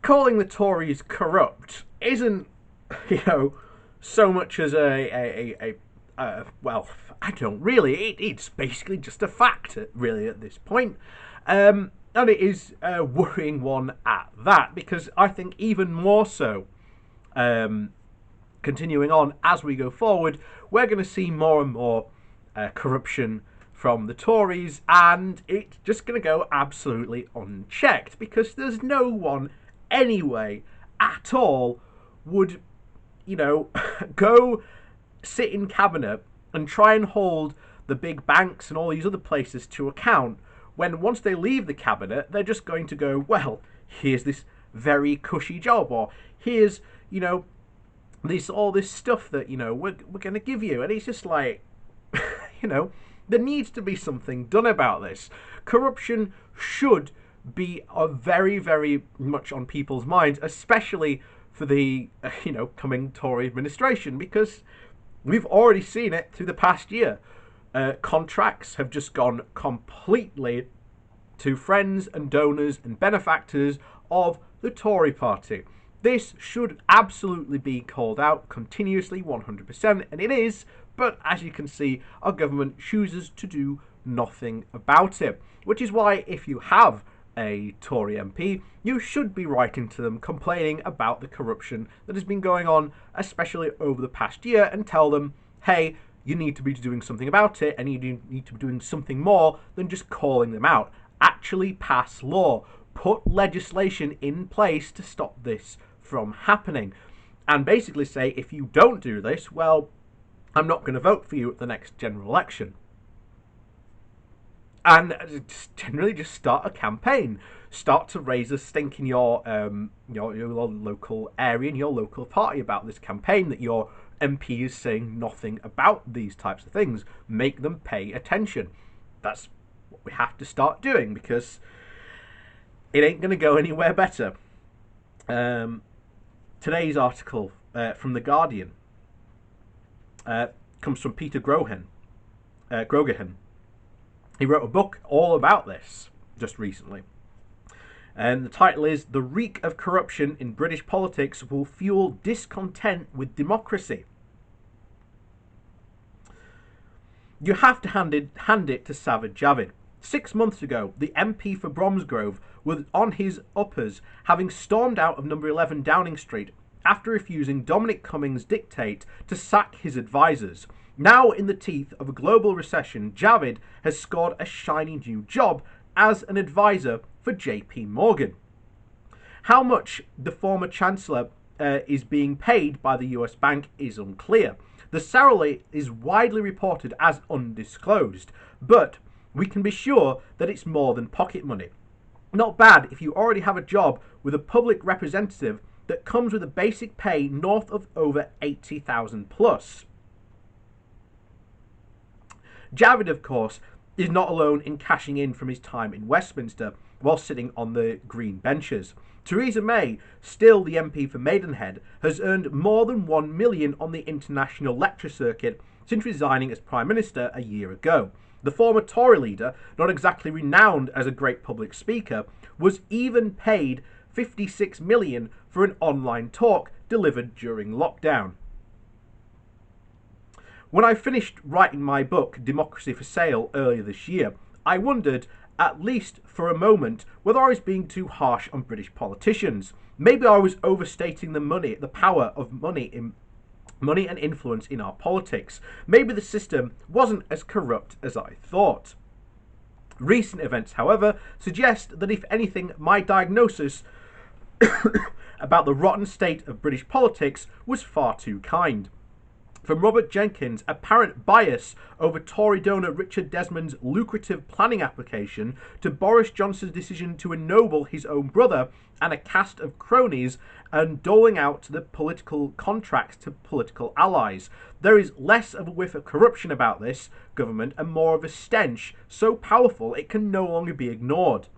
calling the Tories corrupt isn't, so much as well, I don't really. It's basically just a fact, really, at this point. And it is a worrying one at that, because I think even more so, continuing on as we go forward, we're going to see more and more corruption from the Tories, and it's just going to go absolutely unchecked, because there's no one anyway at all would, go sit in cabinet and try and hold the big banks and all these other places to account, when once they leave the cabinet, they're just going to go, well, here's this very cushy job, or here's, all this stuff that, we're going to give you. And it's just like, there needs to be something done about this. Corruption should be very, very much on people's minds, especially for the, coming Tory administration, because we've already seen it through the past year. Contracts have just gone completely to friends and donors and benefactors of the Tory party. This should absolutely be called out continuously, 100%, and it is, but as you can see, our government chooses to do nothing about it. Which is why, if you have a Tory MP, you should be writing to them complaining about the corruption that has been going on, especially over the past year, and tell them, hey, you need to be doing something about it, and you need to be doing something more than just calling them out. Actually pass law. Put legislation in place to stop this from happening. And basically say, if you don't do this, well, I'm not going to vote for you at the next general election. And generally just start a campaign. Start to raise a stink in your local area, in your local party about this campaign, that your MP is saying nothing about these types of things. Make them pay attention. That's what we have to start doing, because it ain't going to go anywhere better. Today's article from The Guardian comes from Peter Grogan. He wrote a book all about this just recently. And the title is "The Reek of Corruption in British Politics Will Fuel Discontent with Democracy." You have to hand it to Sajid Javid. 6 months ago, the MP for Bromsgrove was on his uppers, having stormed out of number 11 Downing Street after refusing Dominic Cummings' dictate to sack his advisors. Now in the teeth of a global recession, Javid has scored a shiny new job as an advisor for JP Morgan. How much the former Chancellor is being paid by the US bank is unclear. The salary is widely reported as undisclosed, but we can be sure that it's more than pocket money. Not bad if you already have a job with a public representative that comes with a basic pay north of over 80,000 plus. Javid, of course, is not alone in cashing in from his time in Westminster while sitting on the green benches. Theresa May, still the MP for Maidenhead, has earned more than 1 million on the international lecture circuit since resigning as Prime Minister a year ago. The former Tory leader, not exactly renowned as a great public speaker, was even paid 56 million for an online talk delivered during lockdown. When I finished writing my book, Democracy for Sale, earlier this year, I wondered, at least for a moment, whether I was being too harsh on British politicians. Maybe I was overstating the power of money and influence in our politics. Maybe the system wasn't as corrupt as I thought. Recent events, however, suggest that if anything, my diagnosis about the rotten state of British politics was far too kind. From Robert Jenkins' apparent bias over Tory donor Richard Desmond's lucrative planning application to Boris Johnson's decision to ennoble his own brother and a cast of cronies and doling out the political contracts to political allies, there is less of a whiff of corruption about this government and more of a stench so powerful it can no longer be ignored.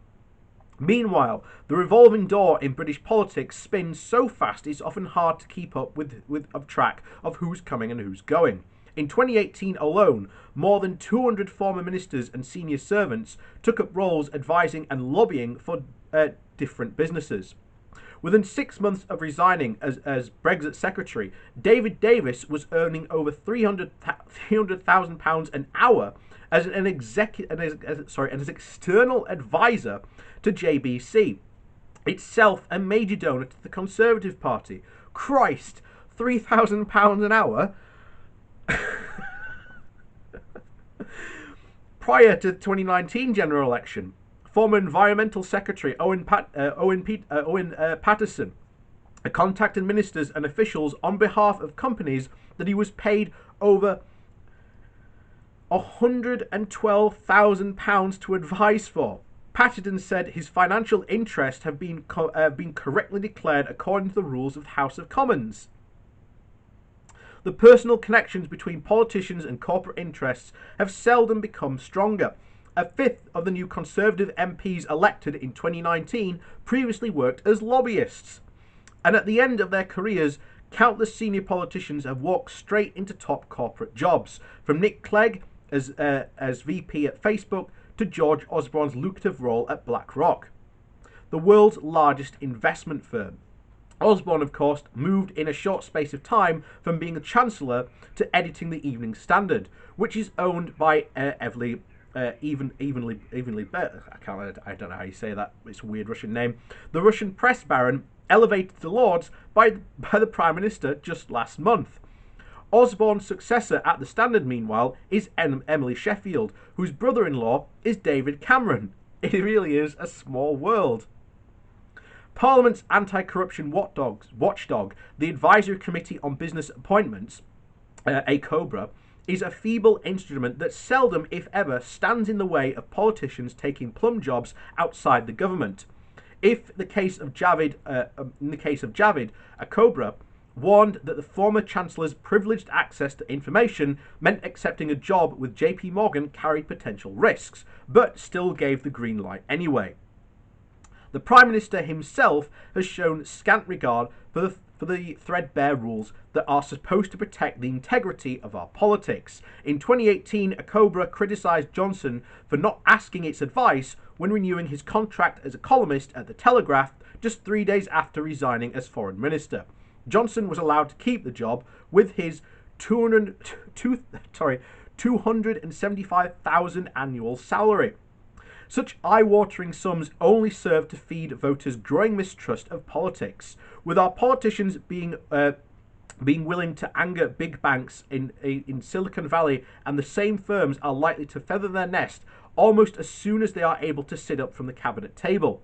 Meanwhile, the revolving door in British politics spins so fast it's often hard to keep up with track of who's coming and who's going. In 2018 alone, more than 200 former ministers and senior servants took up roles advising and lobbying for different businesses. Within 6 months of resigning as Brexit Secretary, David Davis was earning over £300,000 an hour as an as external advisor to JBC, itself a major donor to the Conservative Party. Christ, £3,000 an hour? Prior to the 2019 general election, former Environmental Secretary Owen Paterson contacted ministers and officials on behalf of companies that he was paid over £112,000 to advise for. Paterson said his financial interests have been correctly declared according to the rules of the House of Commons. The personal connections between politicians and corporate interests have seldom become stronger. A fifth of the new Conservative MPs elected in 2019 previously worked as lobbyists. And at the end of their careers, countless senior politicians have walked straight into top corporate jobs, from Nick Clegg as VP at Facebook to George Osborne's lucrative role at BlackRock, the world's largest investment firm. Osborne, of course, moved in a short space of time from being a chancellor to editing the Evening Standard, which is owned by evenly. I don't know how you say that. It's a weird Russian name. The Russian press baron, elevated to Lords by the Prime Minister just last month. Osborne's successor at the Standard, meanwhile, is Emily Sheffield, whose brother-in-law is David Cameron. It really is a small world. Parliament's anti-corruption watchdog, the Advisory Committee on Business Appointments, ACOBRA, is a feeble instrument that seldom, if ever, stands in the way of politicians taking plum jobs outside the government. In the case of Javid, ACOBRA warned that the former Chancellor's privileged access to information meant accepting a job with JP Morgan carried potential risks, but still gave the green light anyway. The Prime Minister himself has shown scant regard for the threadbare rules that are supposed to protect the integrity of our politics. In 2018, ACOBRA criticised Johnson for not asking its advice when renewing his contract as a columnist at The Telegraph just 3 days after resigning as Foreign Minister. Johnson was allowed to keep the job with his $275,000 annual salary. Such eye-watering sums only serve to feed voters' growing mistrust of politics, with our politicians being willing to anger big banks in Silicon Valley, and the same firms are likely to feather their nest almost as soon as they are able to sit up from the cabinet table.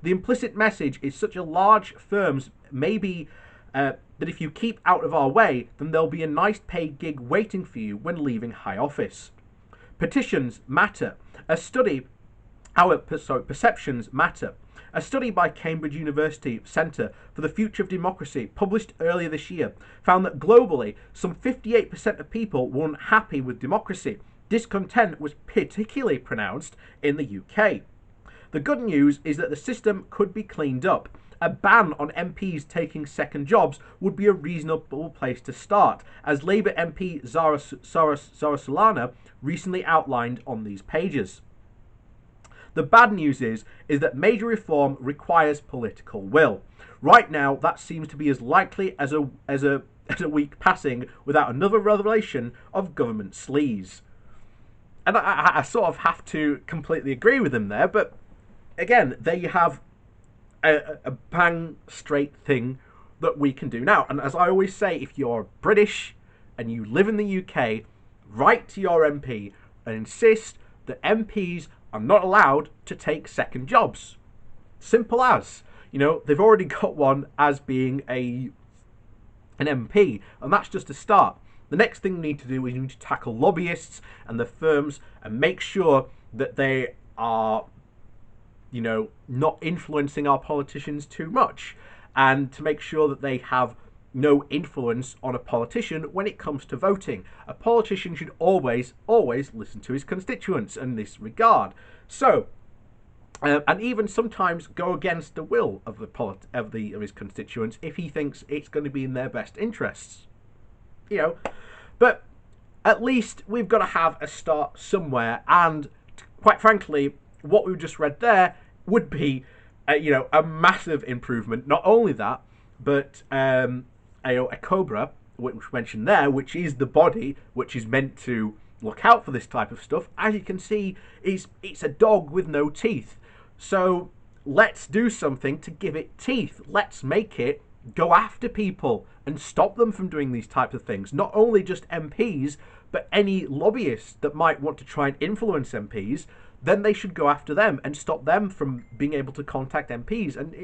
The implicit message is such a large firms may be that if you keep out of our way, then there'll be a nice paid gig waiting for you when leaving high office. Petitions matter. Perceptions matter. A study by Cambridge University Centre for the Future of Democracy, published earlier this year, found that globally, some 58% of people were unhappy with democracy. Discontent was particularly pronounced in the UK. The good news is that the system could be cleaned up. A ban on MPs taking second jobs would be a reasonable place to start, as Labour MP Zara Solana recently outlined on these pages. The bad news is that major reform requires political will. Right now, that seems to be as likely as a week passing without another revelation of government sleaze. And I sort of have to completely agree with him there, but again, there you have a bang straight thing that we can do now. And as I always say, if you're British and you live in the UK, write to your MP and insist that MPs are not allowed to take second jobs. Simple as. They've already got one as being an MP, and that's just a start. The next thing we need to do is we need to tackle lobbyists and the firms and make sure that they are, not influencing our politicians too much, and to make sure that they have no influence on a politician when it comes to voting. A politician should always listen to his constituents in this regard. So, and even sometimes go against the will of his constituents if he thinks it's going to be in their best interests. But at least we've got to have a start somewhere, and quite frankly, what we've just read there would be a massive improvement. Not only that, but a cobra, which we mentioned there, which is the body which is meant to look out for this type of stuff. As you can see, it's a dog with no teeth. So let's do something to give it teeth. Let's make it go after people and stop them from doing these types of things. Not only just MPs, but any lobbyists that might want to try and influence MPs, then they should go after them and stop them from being able to contact MPs. And,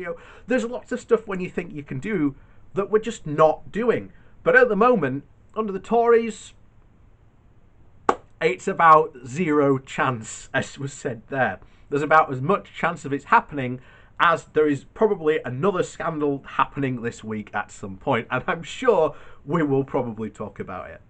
there's lots of stuff when you think you can do that we're just not doing. But at the moment, under the Tories, it's about zero chance, as was said there. There's about as much chance of it's happening as there is probably another scandal happening this week at some point. And I'm sure we will probably talk about it.